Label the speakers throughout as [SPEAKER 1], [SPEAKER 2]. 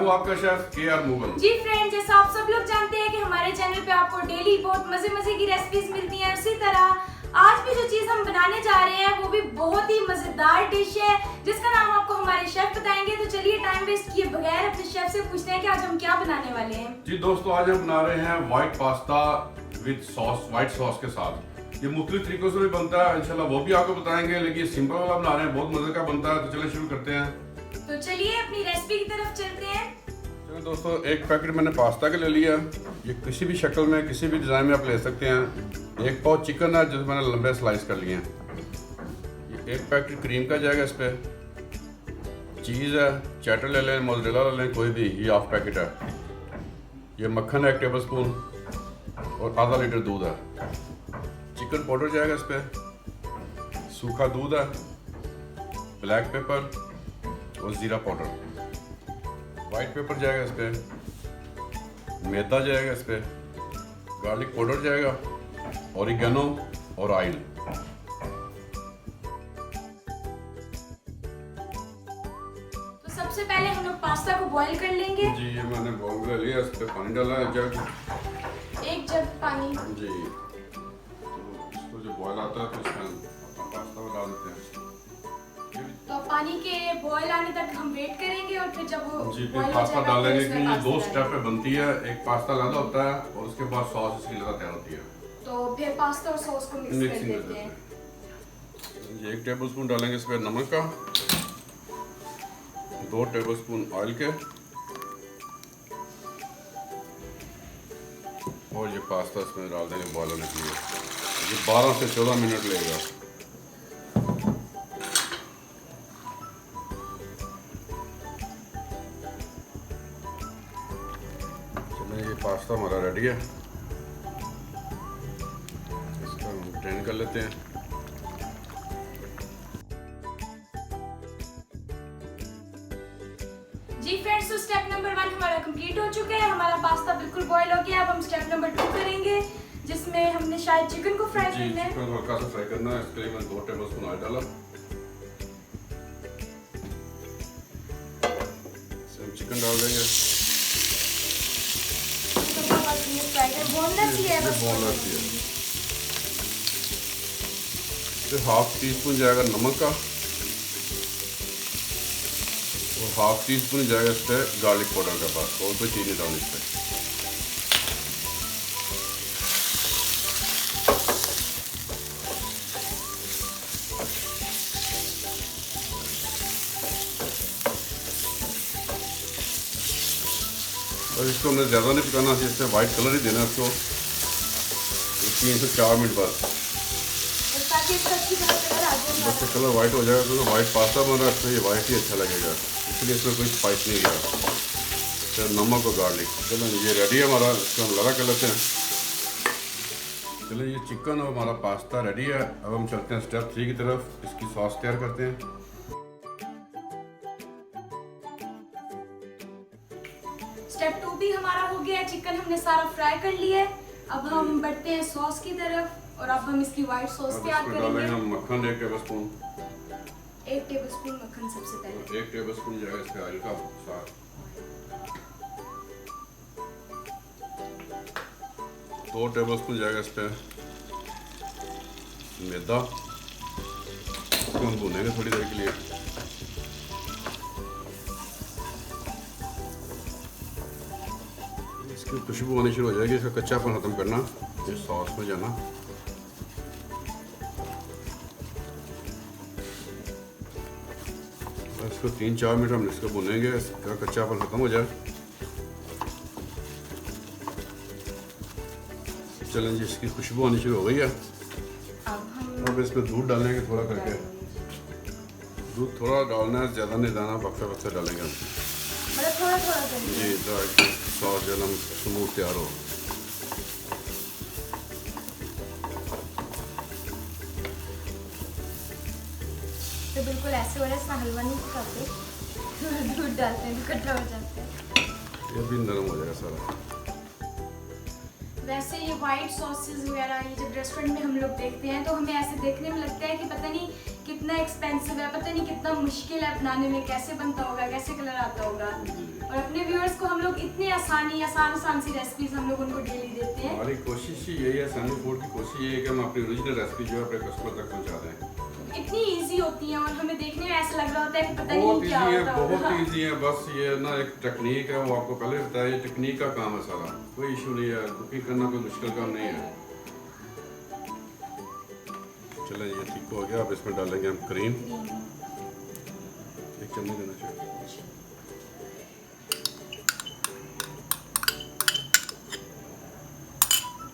[SPEAKER 1] हूँ आपका chef KR Mughal.
[SPEAKER 2] जी friend, जैसा आप सब लोग जानते हैं कि हमारे चैनल पे आपको डेली बहुत मजे की रेसिपीज मिलती हैं, उसी तरह आज भी जो चीज हम बनाने जा रहे हैं वो भी बहुत ही मजेदार डिश है जिसका नाम आपको हमारे शेफ बताएंगे। तो चलिए टाइम वेस्ट किए बगैर अपने शेफ से पूछते हैं कि आज हम क्या बनाने वाले हैं।
[SPEAKER 1] जी दोस्तों, आज हम बना रहे हैं white pasta with sauce, white sauce के साथ। ये मुख्तलिफ तरीकों से भी बनता है, इंशाल्लाह वो भी आपको बताएंगे, लेकिन सिंपल वाला बना रहे हैं, बहुत मजे का बनता है। तो चलिए शुरू करते हैं।
[SPEAKER 2] तो चलिए अपनी रेसिपी की तरफ चलते हैं।
[SPEAKER 1] चलो दोस्तों, एक पैकेट मैंने पास्ता का ले लिया। ये किसी भी शक्ल में, किसी भी डिज़ाइन में आप ले सकते हैं। एक पाव चिकन है जिसमें मैंने लंबे स्लाइस कर लिए हैं। ये एक पैकेट क्रीम का जाएगा इस पर। चीज़ है, चैटर ले लें, मोज़रेला ले लें, कोई भी। ये हाफ पैकेट है। ये मक्खन है 1 टेबल स्पून और आधा लीटर दूध है। चिकन पाउडर जाएगा इस पर। सूखा दूध है, ब्लैक पेपर और ज़ीरा पाउडर। वाइट पेपर जाएगा इस पर। मैदा जाएगा इस पर। गार्लिक पाउडर जाएगा, ऑरिगेनो और ऑयल।
[SPEAKER 2] तो सबसे पहले हम लोग पास्ता को बॉईल कर लेंगे।
[SPEAKER 1] जी, ये मैंने बाउल ले लिया, इस पर पानी डाला है, जग।
[SPEAKER 2] 1 जग पानी।
[SPEAKER 1] जी, तो इसको जो बॉईल आता है तो इसमें अपना पास्ता डाल देते हैं।
[SPEAKER 2] तो पानी के बॉईल आने तक हम वेट करेंगे और फिर जब वो
[SPEAKER 1] जी, फिर पास्ता डालेंगे कि ये 2 स्टेप पे बनती है। एक पास्ता अलग होता है और उसके बाद सॉस इसकी अलग तैयार होती है।
[SPEAKER 2] तो फिर पास्ता और सॉस को मिक्स कर देते हैं।
[SPEAKER 1] ये 1 टेबल स्पून डालेंगे इस पर नमक का, 2 टेबल स्पून ऑयल के, और ये पास्ता इसमें डाल देंगे बॉईल होने के लिए। ये 12 से 14 मिनट लेगा। ये पास्ता हमारा रेडी है, इसको हम ड्रेन कर लेते हैं।
[SPEAKER 2] जी फ्रेंड्स, तो स्टेप नंबर 1 हमारा कंप्लीट हो चुका है। हमारा पास्ता बिल्कुल बॉईल हो गया। अब हम स्टेप नंबर 2 करेंगे जिसमें हमने शायद चिकन को फ्राई करना है।
[SPEAKER 1] चिकन को हल्का सा फ्राई करना है। इसके लिए मैंने 2 टेबल स्पून ऑयल डाला। चिकन डाल देंगे।
[SPEAKER 2] बोनलेस ही है बस।
[SPEAKER 1] बोनलेस ही है। फिर 1/2 टीस्पून जाएगा नमक का और 1/2 टीस्पून जाएगा इस पर गार्लिक पाउडर का। पास और कोई चीज़ नहीं डालनी इस पर। और इसको हमने ज़्यादा नहीं पकाना, इससे वाइट कलर ही देना है इसको। 3 से 4 मिनट बाद बस कलर वाइट हो जाएगा, तो वाइट पास्ता बन रहा है, इसमें ये वाइट ही अच्छा लगेगा, इसलिए इसमें कोई स्पाइस नहीं गया। फिर नमक और गार्लिक। चलो ये रेडी है हमारा, इसको हम लगा कर लेते हैं। चलो ये चिकन और हमारा पास्ता रेडी है। अब हम चलते हैं स्टेप 3 की तरफ। इसकी सॉस तैयार करते हैं।
[SPEAKER 2] स्टेप 2 भी हमारा हो गया। चिकन हमने सारा फ्राई कर लिया है। अब हम बढ़ते हैं सॉस की तरफ और अब हम इसकी व्हाइट सॉस तैयार करेंगे।
[SPEAKER 1] हम मक्खन 1 टेबल स्पून।
[SPEAKER 2] 1 टेबल स्पून मक्खन सबसे पहले।
[SPEAKER 1] 1 टेबल स्पून जाएगा इस पे ऑयल का साथ। 2 टेबल स्पून जाएगा इस पे मैदा। इसको हम भूनेंगे थोड़ी देर के लिए। इसकी खुशबू आनी शुरू हो जाएगी, इसका कच्चापन खत्म करना, ये सॉस में जाना। इसको 3-4 मिनट हम इसको भुनेंगे, इसका कच्चापन खत्म हो जाए। चलें जी, इसकी खुशबू आनी शुरू हो गई है। अब इसमें दूध डालेंगे थोड़ा करके। दूध थोड़ा डालना है, ज़्यादा नहीं डालना, वक्फे वक्फे डालेंगे हम
[SPEAKER 2] थोड़ा
[SPEAKER 1] जी, ताकि सॉस जो हम स्मूथ तैयार हो।
[SPEAKER 2] तो बिल्कुल ऐसे हो रहा है, इसमें हलवा नहीं खाते, दूध डालते हैं तो इकट्ठा हो जाता है।
[SPEAKER 1] ये भी नरम हो जाएगा सारा।
[SPEAKER 2] वैसे ये वाइट सॉसेस वगैरह ये जब रेस्टोरेंट में हम लोग देखते हैं तो हमें ऐसे देखने में लगता है कि पता नहीं कितना एक्सपेंसिव है, पता नहीं कितना मुश्किल है बनाने में, कैसे बनता होगा, कैसे कलर आता होगा। और अपने व्यूअर्स को हम लोग इतनी आसान सी रेसिपीज हम लोग उनको डेली देते हैं।
[SPEAKER 1] हमारी कोशिश ही यही है, सैनी फूड की कोशिश ये है कि हम अपनी ओरिजिनल रेसिपी जो है अपने कस्टमर तक पहुंचा दें।
[SPEAKER 2] इतनी इजी होती हैं और हमें देखने में ऐसा लग रहा होता है कि पता
[SPEAKER 1] बहुत
[SPEAKER 2] नहीं क्या
[SPEAKER 1] इजी है,
[SPEAKER 2] होता होगा।
[SPEAKER 1] बहुत इजी है। बस ये ना एक टेक्निक है, वो आपको पहले बताया, ये टेक्निक का काम है सारा, कोई इशू नहीं है। कुकिंग करना कोई मुश्किल काम नहीं है। चलो ये ठीक हो गया। अब इसमें डालेंगे हम क्रीम, एक चम्मच देना चाहिए।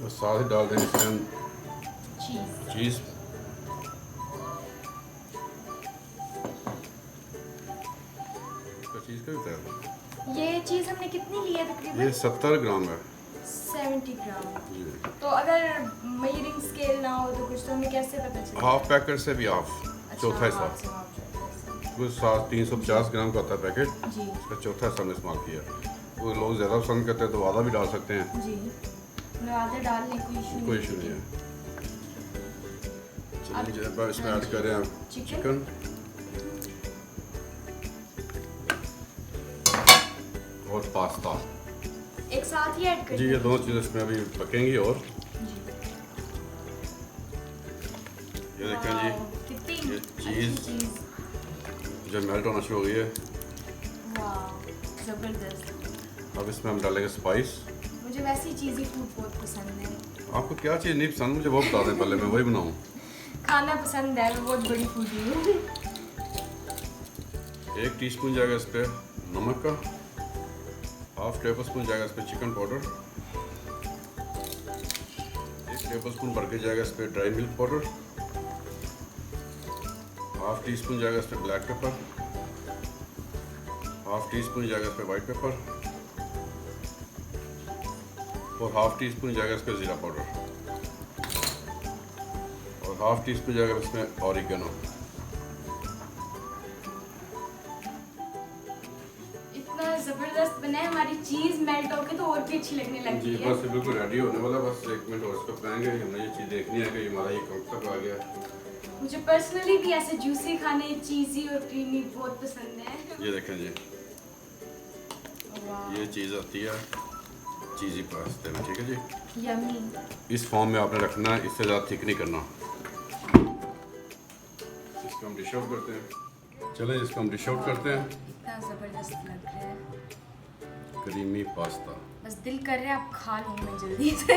[SPEAKER 1] और साथ ही डाल देंगे इसमें हम चीज़। चीज़ का भी तैयार।
[SPEAKER 2] ये चीज़ हमने कितनी ली है तकरीबन?
[SPEAKER 1] ये 70 ग्राम है।
[SPEAKER 2] 70 ग्राम।
[SPEAKER 1] जी।
[SPEAKER 2] तो अगर मेजरिंग स्केल ना हो तो कुछ तो हमें कैसे पता चलेगा?
[SPEAKER 1] हाफ पैकेट से भी हाफ, चौथा हिस्सा। कुछ 350 ग्राम का होता है पैकेट,
[SPEAKER 2] जी
[SPEAKER 1] इसका चौथा हिस्सा हमने इस्तेमाल किया। वो लोग ज़्यादा पसंद करते हैं तो आधा भी डाल सकते हैं,
[SPEAKER 2] जी, मतलब आधा डाल लें, कोई इशू
[SPEAKER 1] नहीं है। चलिए अब इसमें ऐड करें हम चिकन। और पास्ता
[SPEAKER 2] एक साथ ही ऐड कर
[SPEAKER 1] जी, ये दोनों चीज़ें इसमें अभी पकेंगी। और ये देखें जी, ये चीज़ जो मेल्ट होना शुरू हो गई है।
[SPEAKER 2] जबरदस्त।
[SPEAKER 1] अब इसमें हम डालेंगे स्पाइस।
[SPEAKER 2] मुझे वैसी चीज़ी फूड बहुत पसंद है।
[SPEAKER 1] आपको क्या चीज़ नहीं पसंद, मुझे वो बता दें, पहले मैं वही बनाऊँ।
[SPEAKER 2] खाना पसंद है, मैं बहुत बड़ी फूडी हूँ।
[SPEAKER 1] 1 टीस्पून जाएगा इस पर नमक का, हाफ टेबल स्पून जाएगा इस पर चिकन पाउडर, 1 टेबल स्पून भर के जाएगा इस पर dry milk powder, half tea spoon जाएगा इस पर black pepper, half tea spoon जाएगा इस पर वाइट पेपर, और हाफ टी स्पून जाएगा इस पर ज़ीरा पाउडर, और हाफ टी स्पून जाएगा इसमें ऑरिगेनो।
[SPEAKER 2] इतना जबरदस्त बना है, हमारी चीज मेल्ट होके तो और भी अच्छी लगने
[SPEAKER 1] जी
[SPEAKER 2] लगी है।
[SPEAKER 1] बस बिल्कुल रेडी होने वाला, बस 1 मिनट और इसको पकाएंगे। हमें ये चीज़ देखनी है कि हमारा ये कब तक आ गया।
[SPEAKER 2] मुझे पर्सनली भी ऐसे जूसी खाने, चीजी और क्रीमी बहुत पसंद है।
[SPEAKER 1] ये देखें जी, ये चीज़ आती है चीज़ी पास्ते में, ठीक है जी।
[SPEAKER 2] यम्मी।
[SPEAKER 1] इस फॉर्म में आपने रखना है, इससे ज़्यादा थिक नहीं करना। इसको हम डिश आउट करते हैं। चलें इसको हम डिश आउट करते हैं।
[SPEAKER 2] इतना जबरदस्त लग रहा है,
[SPEAKER 1] क्रीमी पास्ता।
[SPEAKER 2] बस दिल कर रहा है आप खा लूँ मैं जल्दी से।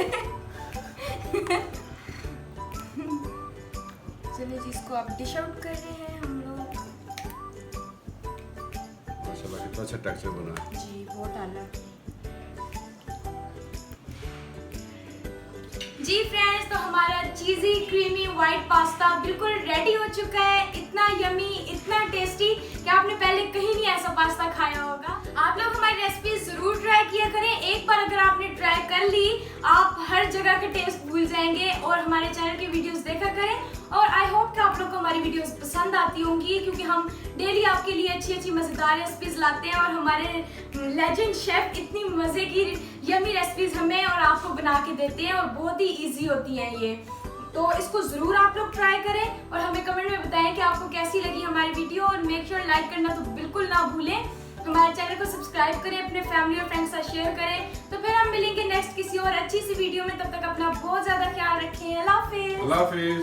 [SPEAKER 2] चलिए जी, इसको आप डिश आउट कर रहे हैं हम लोग।
[SPEAKER 1] माशाल्लाह कितना अच्छा टेक्सचर बना है
[SPEAKER 2] जी, बहुत आला। जी फ्रेंड्स, तो हमारा चीज़ी क्रीमी वाइट पास्ता बिल्कुल रेडी हो चुका है। इतना यमी, इतना टेस्टी कि आपने पहले कहीं नहीं ऐसा पास्ता खाया होगा। आप लोग हमारी रेसिपी ज़रूर ट्राई किया करें। एक बार अगर आपने ट्राई कर ली, आप हर जगह के टेस्ट भूल जाएंगे। और हमारे चैनल की वीडियोस देखा करें। और आई होप कि आप लोग को हमारी वीडियोस पसंद आती होंगी, क्योंकि हम डेली आपके लिए अच्छी अच्छी मज़ेदार रेसिपीज़ लाते हैं। और हमारे लेजेंड शेफ इतनी मज़े की यमी रेसिपीज़ हमें और आपको बना के देते हैं, और बहुत ही ईजी होती हैं ये। तो इसको ज़रूर आप लोग ट्राई करें और हमें कमेंट में बताएं कि आपको कैसी लगी हमारी वीडियो। और मेक श्योर लाइक करना तो बिल्कुल ना भूलें। हमारे चैनल को सब्सक्राइब करें, अपने फैमिली और फ्रेंड्स के साथ शेयर करें। तो फिर हम मिलेंगे नेक्स्ट किसी और अच्छी सी वीडियो में। तब तक अपना बहुत ज़्यादा ख्याल रखें। अल्लाह हाफिज़।
[SPEAKER 1] अल्लाह हाफिज़।